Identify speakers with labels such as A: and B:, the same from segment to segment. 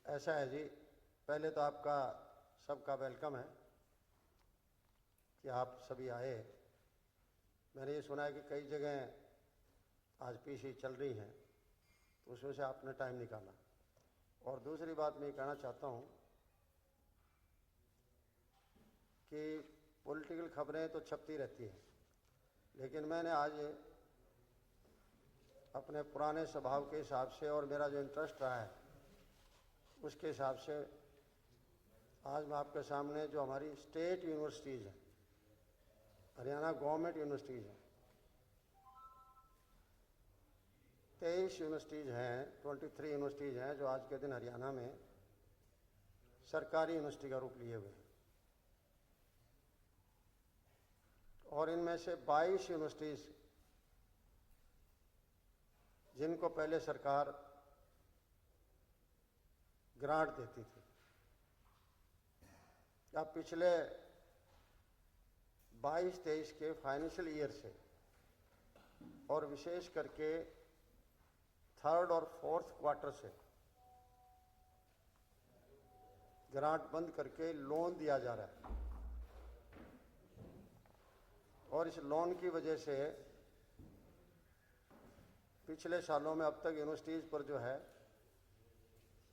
A: ऐसा है जी, पहले तो आपका सबका वेलकम है कि आप सभी आए। मैंने ये सुना है कि कई जगह आज पीसी चल रही हैं, तो उसमें से आपने टाइम निकाला। और दूसरी बात मैं कहना चाहता हूँ कि पॉलिटिकल खबरें तो छपती रहती हैं, लेकिन मैंने आज अपने पुराने स्वभाव के हिसाब से और मेरा जो इंटरेस्ट रहा है उसके हिसाब से आज मैं आपके सामने जो हमारी स्टेट यूनिवर्सिटीज़ हैं, हरियाणा गवर्नमेंट यूनिवर्सिटीज़ हैं, 23 यूनिवर्सिटीज़ हैं, 23 यूनिवर्सिटीज़ हैं जो आज के दिन हरियाणा में सरकारी यूनिवर्सिटी का रूप लिए हुए हैं। और इनमें से 22 यूनिवर्सिटीज़ जिनको पहले सरकार ग्रांट देती थी, अब पिछले 22-23 के फाइनेंशियल ईयर से और विशेष करके थर्ड और फोर्थ क्वार्टर से ग्रांट बंद करके लोन दिया जा रहा है। और इस लोन की वजह से पिछले सालों में अब तक यूनिवर्सिटीज़ पर जो है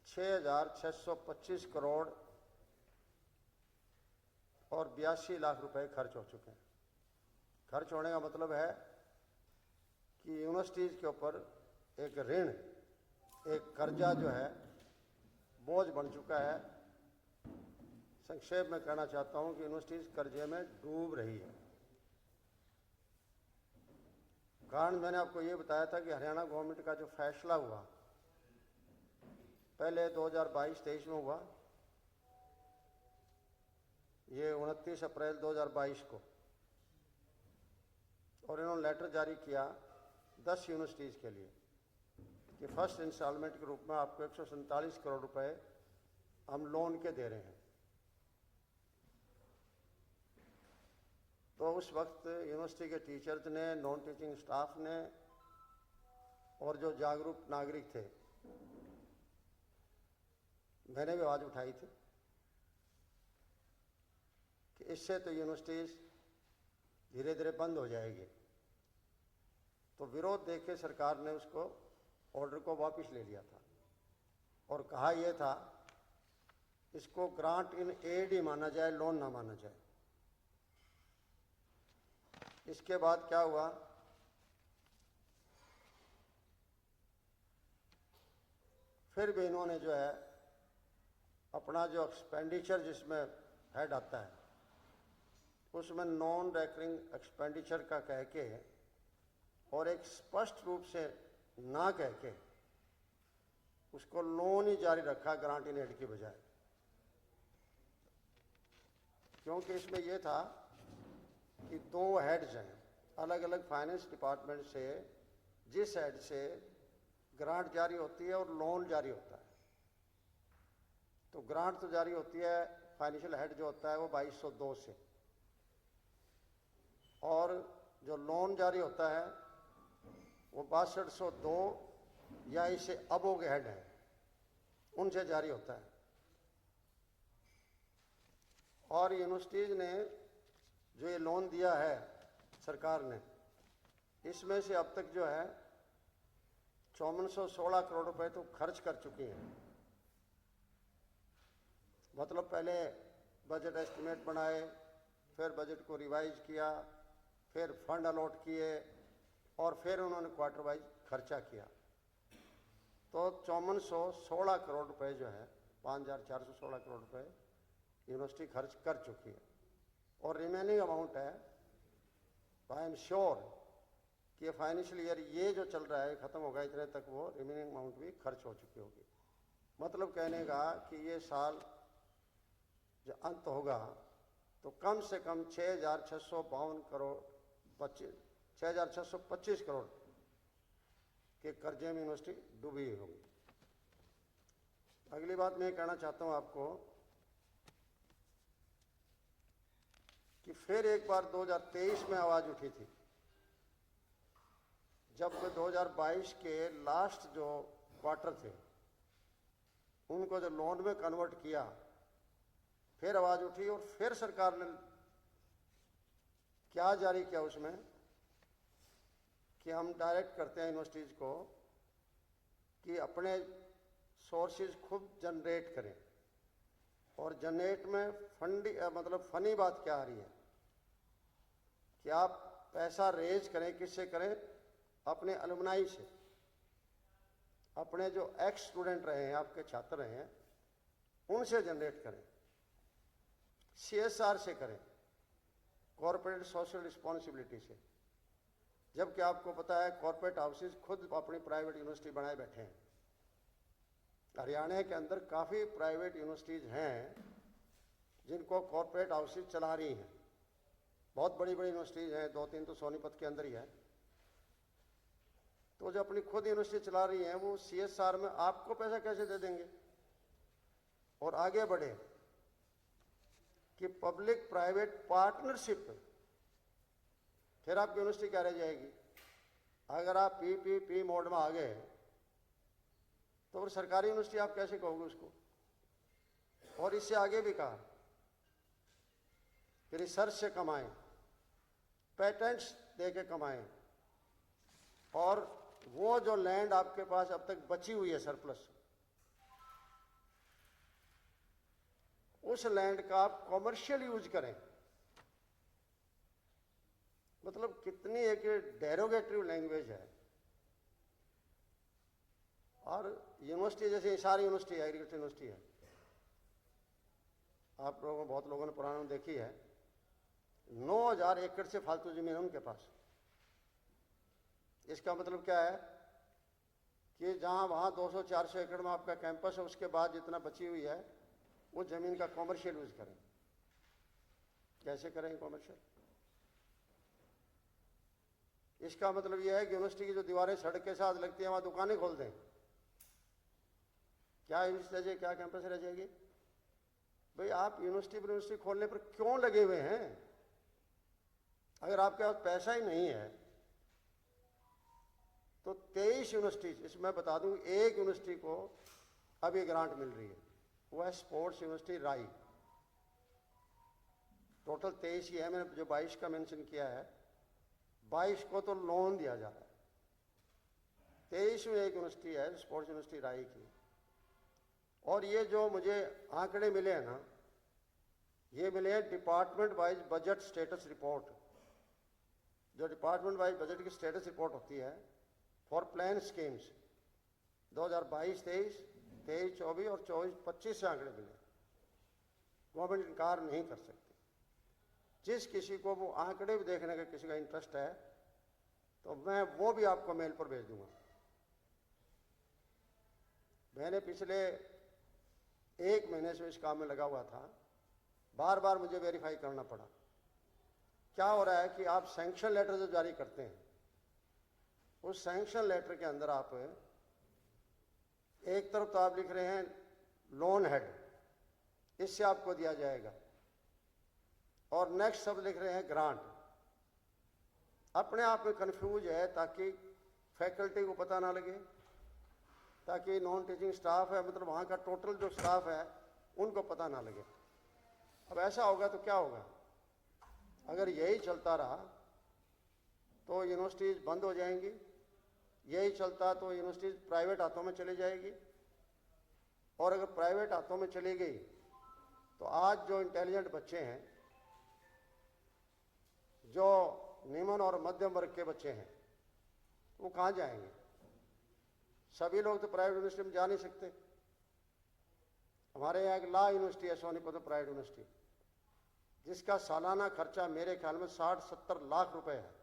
A: 6,625 करोड़ और 82 लाख रुपए खर्च हो चुके हैं। खर्च होने का मतलब है कि यूनिवर्सिटीज़ के ऊपर एक ऋण, एक कर्जा जो है बोझ बन चुका है। संक्षेप में कहना चाहता हूं कि यूनिवर्सिटीज़ कर्जे में डूब रही है। कारण मैंने आपको ये बताया था कि हरियाणा गवर्नमेंट का जो फैसला हुआ पहले 2022-23 में हुआ, ये 29 अप्रैल 2022 को, और इन्होंने लेटर जारी किया 10 यूनिवर्सिटीज़ के लिए कि फर्स्ट इंस्टॉलमेंट के रूप में आपको 147 करोड़ रुपए हम लोन के दे रहे हैं। तो उस वक्त यूनिवर्सिटी के टीचर्स ने, नॉन टीचिंग स्टाफ ने और जो जागरूक नागरिक थे, मैंने भी आवाज़ उठाई थी कि इससे तो यूनिवर्सिटीज़ धीरे धीरे बंद हो जाएगी। तो विरोध देख के सरकार ने उसको ऑर्डर को वापस ले लिया था और कहा यह था इसको ग्रांट इन एड ही माना जाए, लोन ना माना जाए। इसके बाद क्या हुआ, फिर भी इन्होंने जो है अपना जो एक्सपेंडिचर जिसमें हेड आता है उसमें नॉन रेकरिंग एक्सपेंडिचर का कह के और एक स्पष्ट रूप से ना कह के उसको लोन ही जारी रखा ग्रांट इन एड की बजाय। क्योंकि इसमें यह था कि दो हेड्स हैं अलग अलग फाइनेंस डिपार्टमेंट से, जिस हेड से ग्रांट जारी होती है और लोन जारी होता है। तो ग्रांट तो जारी होती है, फाइनेंशियल हेड जो होता है वो 2202 से, और जो लोन जारी होता है वो 6202 या इसे अबो के हेड हैं उनसे जारी होता है। और यूनिवर्सिटीज़ ने जो ये लोन दिया है सरकार ने, इसमें से अब तक जो है 5416 करोड़ रुपए तो खर्च कर चुकी हैं। मतलब पहले बजट एस्टिमेट बनाए, फिर बजट को रिवाइज किया, फिर फंड अलॉट किए और फिर उन्होंने क्वार्टर वाइज खर्चा किया। तो 5416 करोड़ रुपए जो है, 5416 करोड़ रुपए यूनिवर्सिटी खर्च कर चुकी है। और रिमेनिंग अमाउंट है, आई एम श्योर कि फाइनेंशियल ईयर ये जो चल रहा है ख़त्म होगा इतने तक वो रिमेनिंग अमाउंट भी खर्च हो चुकी होगी। मतलब कहने का कि ये साल जो अंत होगा तो कम से कम 6,652 करोड़ 6,625 करोड़ के कर्जे में यूनिवर्सिटी डूबी होगी। अगली बात मैं कहना चाहता हूं आपको कि फिर एक बार 2023 में आवाज़ उठी थी, जब 2022 के लास्ट जो क्वार्टर थे उनको जो लोन में कन्वर्ट किया, फिर आवाज़ उठी और फिर सरकार ने क्या जारी किया उसमें कि हम डायरेक्ट करते हैं यूनिवर्सिटीज़ को कि अपने सोर्सेज खुद जनरेट करें। और जनरेट में मतलब फनी बात क्या आ रही है कि आप पैसा रेज करें, किससे करें? अपने अलुमनाई से, अपने जो एक्स स्टूडेंट रहे हैं, आपके छात्र रहे हैं, उनसे जनरेट करें, CSR से करें, कॉर्पोरेट सोशल रिस्पॉन्सिबिलिटी से। जबकि आपको पता है कॉर्पोरेट हाउसेज खुद अपनी प्राइवेट यूनिवर्सिटी बनाए बैठे हैं। हरियाणा के अंदर काफ़ी प्राइवेट यूनिवर्सिटीज़ हैं जिनको कॉर्पोरेट हाउसेज चला रही हैं। बहुत बड़ी बड़ी यूनिवर्सिटीज़ हैं, 2-3 तो सोनीपत के अंदर ही है। तो जो अपनी खुद यूनिवर्सिटी चला रही हैं वो CSR में आपको पैसा कैसे दे देंगे? और आगे बढ़े कि पब्लिक प्राइवेट पार्टनरशिप, फिर आपकी यूनिवर्सिटी क्या रह जाएगी? अगर आप PPP मोड में आ गए तो फिर सरकारी यूनिवर्सिटी आप कैसे कहोगे उसको? और इससे आगे भी कहा कि रिसर्च से कमाएं, पेटेंट्स दे के कमाएं, और वो जो लैंड आपके पास अब तक बची हुई है सरप्लस, उस लैंड का आप कॉमर्शियल यूज करें। मतलब कितनी एक डेरोगेटरी लैंग्वेज है। और यूनिवर्सिटी जैसे सारी यूनिवर्सिटी है, एग्रीकल्चर यूनिवर्सिटी है, आप लोगों बहुत लोगों ने पुराने में देखी है, 9,000 एकड़ से फालतू जमीन है उनके पास। इसका मतलब क्या है कि जहां वहां 200-400 एकड़ में आपका कैंपस है, उसके बाद जितना बची हुई है वो जमीन का कॉमर्शियल यूज करें। कैसे करें कॉमर्शियल? इसका मतलब यह है कि यूनिवर्सिटी की जो दीवारें सड़क के साथ लगती है वहां दुकानें खोल दें। क्या यूनिवर्सिटी रह जाएगी? क्या कैंपस रह जाएगी? भाई आप यूनिवर्सिटी पर यूनिवर्सिटी खोलने पर क्यों लगे हुए हैं? अगर आपके पास पैसा ही नहीं है तो 23 यूनिवर्सिटीज, इसमें बता दूं, एक यूनिवर्सिटी को अभी ग्रांट मिल रही है, वो है स्पोर्ट्स यूनिवर्सिटी राई। टोटल 23 ही है, मैंने जो 22 का मेंशन किया है, 22 को तो लोन दिया जा रहा है, 23 में एक यूनिवर्सिटी है स्पोर्ट्स यूनिवर्सिटी राई की। और ये जो मुझे आंकड़े मिले हैं ना, ये मिले हैं department wise budget status report. जो डिपार्टमेंट वाइज बजट की स्टेटस रिपोर्ट होती है फॉर प्लान स्कीम्स 2022-23, 23-24 और 24-25 से आंकड़े मिले। गवर्नमेंट इनकार नहीं कर सकती। जिस किसी को वो आंकड़े भी देखने का किसी का इंटरेस्ट है तो मैं वो भी आपको मेल पर भेज दूंगा। मैंने पिछले 1 महीने से इस काम में लगा हुआ था, बार बार मुझे वेरीफाई करना पड़ा। क्या हो रहा है कि आप सैंक्शन लेटर जो जारी करते हैं, उस सैंक्शन लेटर के अंदर आप एक तरफ तो आप लिख रहे हैं लोन हेड, इससे आपको दिया जाएगा, और नेक्स्ट शब्द लिख रहे हैं ग्रांट। अपने आप में कंफ्यूज है ताकि फैकल्टी को पता ना लगे, ताकि नॉन टीचिंग स्टाफ है, मतलब वहाँ का टोटल जो स्टाफ है उनको पता ना लगे। अब ऐसा होगा तो क्या होगा? अगर यही चलता रहा तो यूनिवर्सिटीज़ बंद हो जाएंगी, यही चलता तो यूनिवर्सिटीज़ प्राइवेट हाथों में चली जाएगी, और अगर प्राइवेट हाथों में चली गई तो आज जो इंटेलिजेंट बच्चे हैं, जो निम्न और मध्यम वर्ग के बच्चे हैं, वो कहाँ जाएंगे? सभी लोग तो प्राइवेट यूनिवर्सिटी में जा नहीं सकते। हमारे यहाँ एक लॉ यूनिवर्सिटी है सोनीपत प्राइवेट यूनिवर्सिटी, जिसका सालाना खर्चा मेरे ख्याल में 60-70 लाख रुपए है।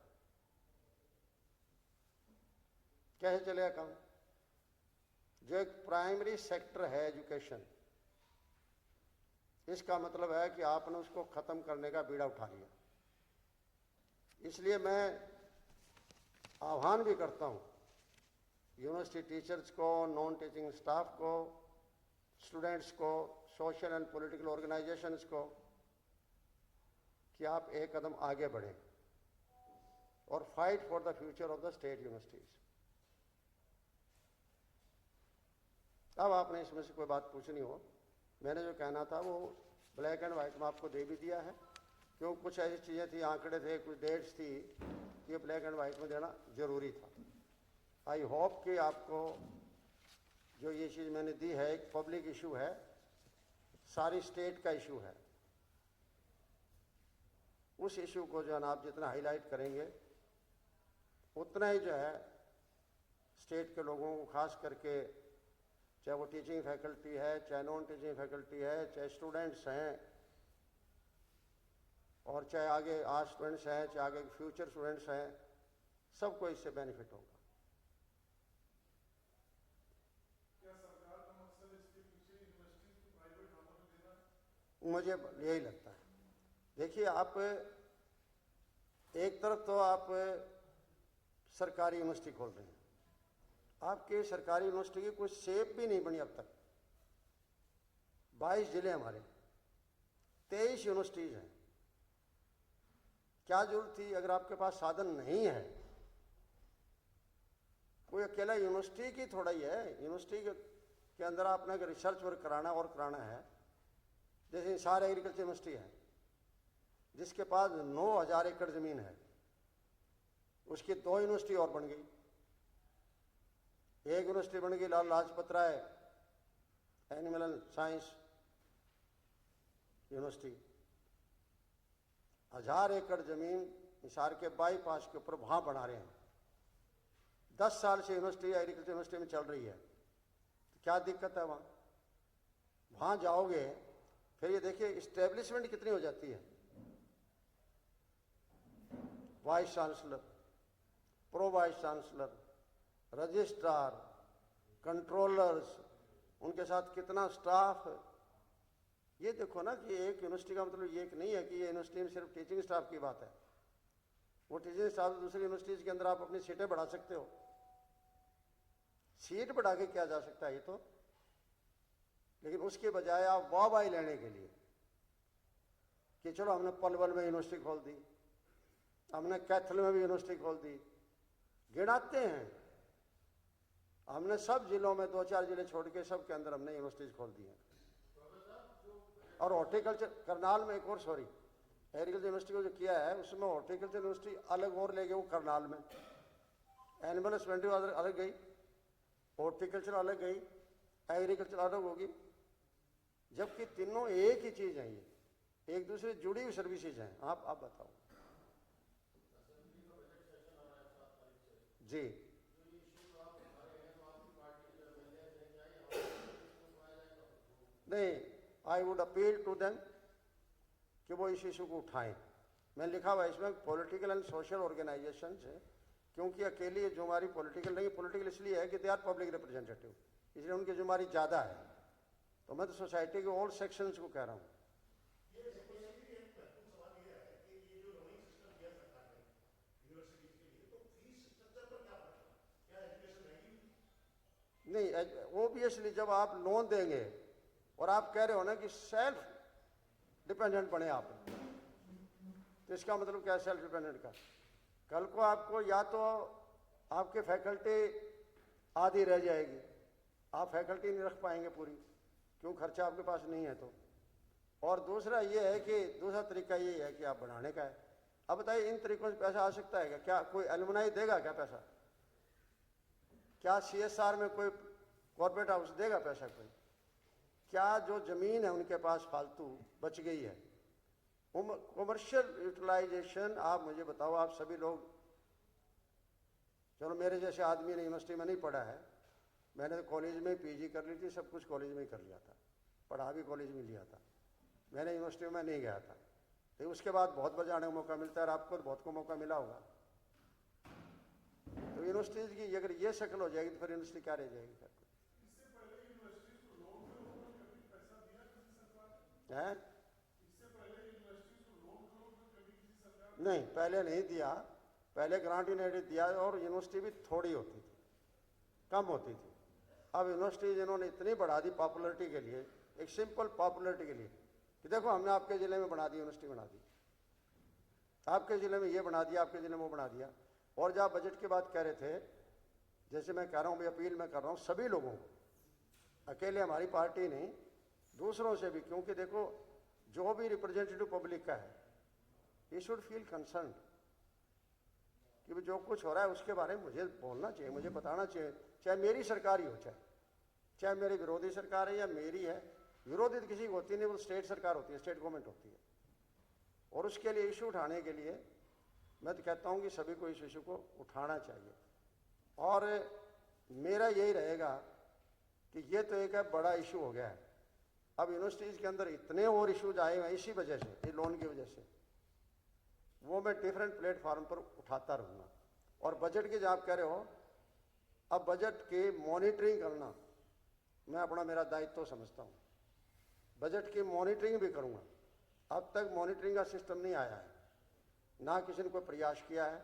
A: कैसे चलेगा काम? जो एक प्राइमरी सेक्टर है एजुकेशन, इसका मतलब है कि आपने उसको खत्म करने का बीड़ा उठा लिया। इसलिए मैं आह्वान भी करता हूं यूनिवर्सिटी टीचर्स को, नॉन टीचिंग स्टाफ को, स्टूडेंट्स को, सोशल एंड पॉलिटिकल ऑर्गेनाइजेशंस को, कि आप एक कदम आगे बढ़ें और fight for the future of the state universities. अब आपने इसमें से कोई बात पूछनी हो, मैंने जो कहना था वो ब्लैक एंड वाइट में आपको दे भी दिया है, क्यों कुछ ऐसी चीज़ें थी, आंकड़े थे, कुछ डेट्स थी, ये ब्लैक एंड वाइट में देना जरूरी था। आई होप कि आपको जो ये चीज़ मैंने दी है एक पब्लिक इशू है, सारी स्टेट का इशू है, उस इशू को जो है ना आप जितना हाईलाइट करेंगे उतना ही जो है स्टेट के लोगों को, खास करके चाहे वो टीचिंग फैकल्टी है, चाहे नॉन टीचिंग फैकल्टी है, चाहे स्टूडेंट्स हैं, और चाहे आगे आज स्टूडेंट्स हैं, चाहे आगे फ्यूचर स्टूडेंट्स हैं, सबको इससे बेनिफिट होगा।
B: क्या सरकार का मकसद इसके पीछे यूनिवर्सिटीज को प्राइवेट हाथों में देना है?
A: मुझे यही लगता है। देखिए, आप एक तरफ तो आप सरकारी यूनिवर्सिटी खोल रहे हैं, आपके सरकारी यूनिवर्सिटी की कोई शेप भी नहीं बनी अब तक। 22 जिले हमारे, 23 यूनिवर्सिटीज हैं। क्या जरूरत थी? अगर आपके पास साधन नहीं है, कोई अकेला यूनिवर्सिटी की थोड़ा ही है, यूनिवर्सिटी के अंदर आपने अगर रिसर्च वर्क कराना और कराना है, जैसे हिसार एग्रीकल्चर यूनिवर्सिटी है जिसके पास 9000 एकड़ जमीन है, उसकी 2 यूनिवर्सिटी और बन गई। एक यूनिवर्सिटी बन गई लाल Lajpat Rai animal science university, 1000 एकड़ जमीन हिसार के बाईपास के ऊपर वहां बना रहे हैं। 10 साल से यूनिवर्सिटी एग्रीकल्चर यूनिवर्सिटी में चल रही है, तो क्या दिक्कत है? वहां जाओगे फिर ये देखिए इस्टेब्लिशमेंट कितनी हो जाती है। Vice chancellor, pro vice chancellor, registrar, controllers, उनके साथ कितना स्टाफ। ये देखो ना कि एक यूनिवर्सिटी का मतलब ये नहीं है कि ये यूनिवर्सिटी में सिर्फ टीचिंग स्टाफ की बात है। वो टीचिंग स्टाफ दूसरी यूनिवर्सिटीज के अंदर आप अपनी सीटें बढ़ा सकते हो, सीट बढ़ा के क्या जा सकता है ये तो, लेकिन उसके बजाय आप वाहवाही लेने के लिए कि चलो हमने पलवल में यूनिवर्सिटी खोल दी, हमने कैथल में भी यूनिवर्सिटी खोल दी, गिनाते हैं। हमने सब जिलों में 2-4 जिले छोड़ के सब के अंदर हमने यूनिवर्सिटीज खोल दी हैं। और हॉर्टिकल्चर करनाल में एक और, सॉरी, एग्रीकल्चर यूनिवर्सिटी को जो किया है उसमें हॉर्टिकल्चर यूनिवर्सिटी अलग और ले गए, वो करनाल में। एनिमल हस्बेंड्री अलग गई, हॉर्टिकल्चर अलग गई, एग्रीकल्चर अलग होगी, जबकि तीनों एक ही चीज है, ये एक दूसरे जुड़ी हुई सर्विसेज हैं। आप बताओ जी। नहीं, I would appeal to them कि वो इस इशू को उठाएं। मैंने लिखा हुआ है इसमें पॉलिटिकल एंड सोशल ऑर्गेनाइजेशंस है, क्योंकि अकेली जुम्मेवारी पॉलिटिकल नहीं, पॉलिटिकल इसलिए है कि दे आर पब्लिक रिप्रेजेंटेटिव, इसलिए उनकी जुम्मेवारी ज़्यादा है। तो मैं तो सोसाइटी के ऑल सेक्शंस को कह रहा हूँ। नहीं, ओबियसली जब आप लोन देंगे और आप कह रहे हो ना कि सेल्फ डिपेंडेंट बने आप, तो इसका मतलब क्या है सेल्फ डिपेंडेंट का? कल को आपको या तो आपके फैकल्टी आधी रह जाएगी, आप फैकल्टी नहीं रख पाएंगे पूरी, क्यों? खर्चा आपके पास नहीं है तो। और दूसरा ये है कि दूसरा तरीका ये है कि आप बढ़ाने का है। अब बताइए इन तरीकों से पैसा आ सकता है क्या? क्या कोई एलुमनाई देगा क्या पैसा? क्या CSR में कोई कॉर्पोरेट हाउस देगा पैसा? कोई? क्या जो जमीन है उनके पास फालतू बच गई है, कॉमर्शियल यूटिलाइजेशन, आप मुझे बताओ, आप सभी लोग, चलो मेरे जैसे आदमी ने यूनिवर्सिटी में नहीं पढ़ा है, मैंने तो कॉलेज में PG कर ली थी, सब कुछ कॉलेज में ही कर लिया था, पढ़ा भी कॉलेज में लिया था, मैंने यूनिवर्सिटी में नहीं गया था। तो उसके बाद बहुत बार जाने का मौका मिलता है, और आपको तो बहुत को मौका मिला होगा। तो यूनिवर्सिटीज की अगर ये शक्ल हो जाएगी तो फिर यूनिवर्सिटी क्या रह जाएगी? फिर है? नहीं, पहले नहीं दिया, पहले ग्रांट यूनाइटेड दिया और यूनिवर्सिटी भी थोड़ी होती थी, कम होती थी। अब यूनिवर्सिटी जिन्होंने इतनी बढ़ा दी पॉपुलरिटी के लिए, एक सिंपल पॉपुलरिटी के लिए कि देखो हमने आपके ज़िले में बना दी, यूनिवर्सिटी बना दी, आपके ज़िले में ये बना दिया, आपके ज़िले में वो बना दिया। और जब बजट की बात कह रहे थे, जैसे मैं कह रहा हूँ भाई, अपील मैं कर रहा हूँ सभी लोगों को अकेले हमारी पार्टी नहीं, दूसरों से भी, क्योंकि देखो जो भी रिप्रेजेंटेटिव पब्लिक का है, ही शुड फील कंसर्न कि जो कुछ हो रहा है उसके बारे में मुझे बोलना चाहिए, मुझे बताना चाहिए, चाहे मेरी सरकार ही हो, चाहे मेरी विरोधी सरकार है या मेरी है। विरोधी तो किसी की होती नहीं, वो स्टेट सरकार होती है, स्टेट गवर्नमेंट होती है। और उसके लिए इशू उठाने के लिए मैं तो कहता हूं कि सभी को इस इशू को उठाना चाहिए। और मेरा यही रहेगा कि ये तो एक है बड़ा इशू हो गया है, अब यूनिवर्सिटीज़ के अंदर इतने और इशूज आए हैं इसी वजह से, ये लोन की वजह से, वो मैं डिफरेंट प्लेटफॉर्म पर उठाता रहूँगा। और बजट की जो आप कह रहे हो, अब बजट की मॉनिटरिंग करना मैं अपना मेरा दायित्व समझता हूँ, बजट की मॉनिटरिंग भी करूँगा। अब तक मॉनिटरिंग का सिस्टम नहीं आया है, ना किसी ने कोई प्रयास किया है।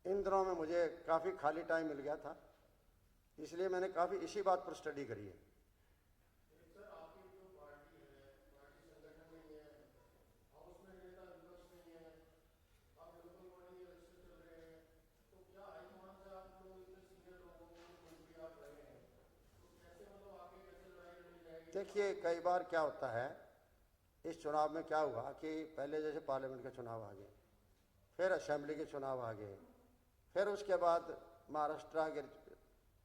A: इन दिनों में मुझे काफ़ी खाली टाइम मिल गया था, इसलिए मैंने काफ़ी इसी बात पर स्टडी करी है।
B: सर, आपकी जो पार्टी है, पार्टी संगठन नहीं है, हाउस में नेता विपक्ष नहीं है, आप लोकल बॉडी इलेक्शन चल रहे हैं, तो क्या हाईकमान से आप लोग इतने सीनियर लोगों को मंत्री आप रहे हैं, तो कैसे मतलब आगे कैसे लड़ाई लड़ी जाएगी?
A: देखिए कई बार क्या होता है, इस चुनाव में क्या हुआ कि पहले जैसे पार्लियामेंट के चुनाव आ गए, फिर असेंबली के चुनाव आ गए, फिर उसके बाद महाराष्ट्र के,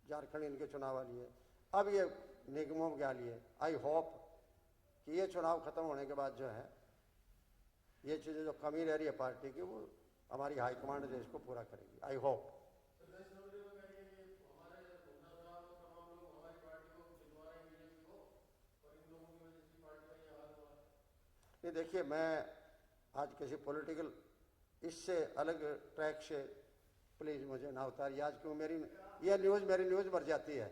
A: झारखंड इनके चुनाव आ लिए, अब ये निगमों के आ लिए। आई होप कि ये चुनाव खत्म होने के बाद जो है, ये चीज़ें जो कमी रह रही है पार्टी की, वो हमारी हाईकमांड जो इसको पूरा करेगी। I hope. नहीं देखिए, मैं आज किसी पॉलिटिकल इससे अलग ट्रैक से प्लीज़ मुझे ना उतारिए आज, क्यों मेरी न्यूज़ मर जाती है,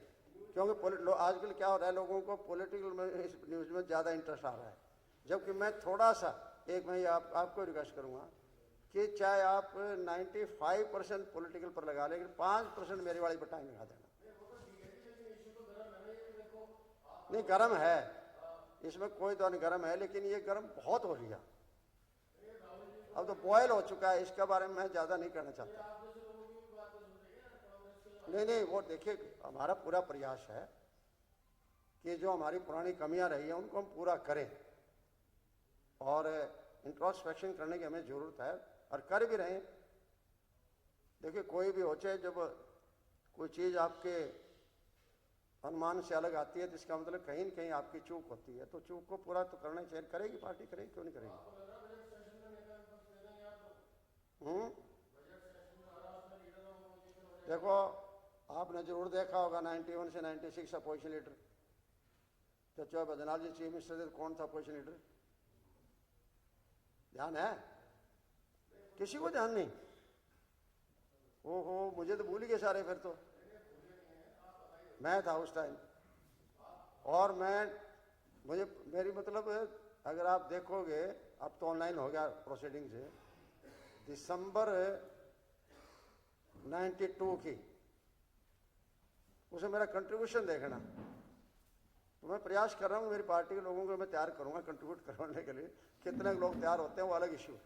A: क्योंकि आजकल क्या हो रहा है, लोगों को पॉलिटिकल में इस न्यूज़ में ज़्यादा इंटरेस्ट आ रहा है, जबकि मैं थोड़ा सा एक मैं आपको रिक्वेस्ट करूँगा कि चाहे आप 95% पॉलिटिकल पर लगा, लेकिन 5% मेरी वाली पर टाइम लगा देना। नहीं गर्म है, इसमें कोई तो नहीं गर्म है, लेकिन ये गर्म बहुत हो लिया, अब तो बॉयल हो चुका है, इसके बारे में मैं ज़्यादा नहीं कहना चाहता। नहीं, वो देखिए हमारा पूरा प्रयास है कि जो हमारी पुरानी कमियां रही हैं उनको हम पूरा करें, और इंट्रोस्पेक्शन करने की हमें ज़रूरत है और कर भी रहे हैं। देखिए कोई भी हो, चाहे जब कोई चीज़ आपके अनुमान से अलग आती है तो इसका मतलब कहीं न कहीं आपकी चूक होती है, तो चूक को पूरा तो करना चाहिए। करेगी पार्टी, करेगी, क्यों नहीं करेगी। देखो आपने जरूर देखा होगा 91 से 96 अपोजिशन लीडर, जब चौबे बदनाल जी चीफ मिनिस्टर थे, कौन था अपोजिशन लीडर? ध्यान है? किसी को ध्यान नहीं? ओहो, मुझे तो भूल ही गए सारे, फिर तो मैं था उस टाइम। और मुझे मेरी मतलब अगर आप देखोगे, अब तो ऑनलाइन हो गया प्रोसीडिंग से, दिसंबर 92 की, उसे मेरा कंट्रीब्यूशन देखना, तो मैं प्रयास कर रहा हूँ मेरी पार्टी के लोगों को मैं तैयार करूँगा कंट्रीब्यूट करवाने के लिए। कितने लोग तैयार होते हैं वो अलग इश्यू है,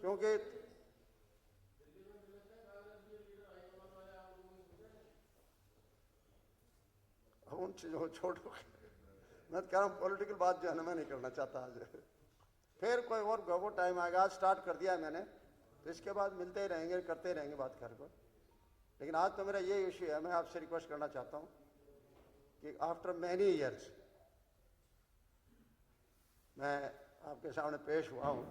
A: क्योंकि उन चीज़ों को छोड़ो। मैं तो कह रहा हूँ पॉलिटिकल बात जो है ना, मैं नहीं करना चाहता आज। फिर कोई और वो टाइम आएगा, आज स्टार्ट कर दिया है मैंने, तो इसके बाद मिलते ही रहेंगे, करते ही रहेंगे बात कर को। लेकिन आज तो मेरा ये इश्यू है, मैं आपसे रिक्वेस्ट करना चाहता हूँ कि आफ्टर मैनी ईयर्स मैं आपके सामने पेश हुआ हूँ,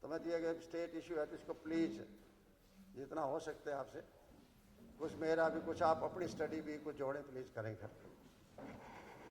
A: तो मैं दिया गया स्टेट इशू है तो इसको प्लीज़ जितना हो सकता है आपसे कुछ मेरा भी, कुछ आप अपनी स्टडी भी कुछ जोड़ें, प्लीज़ करें घर।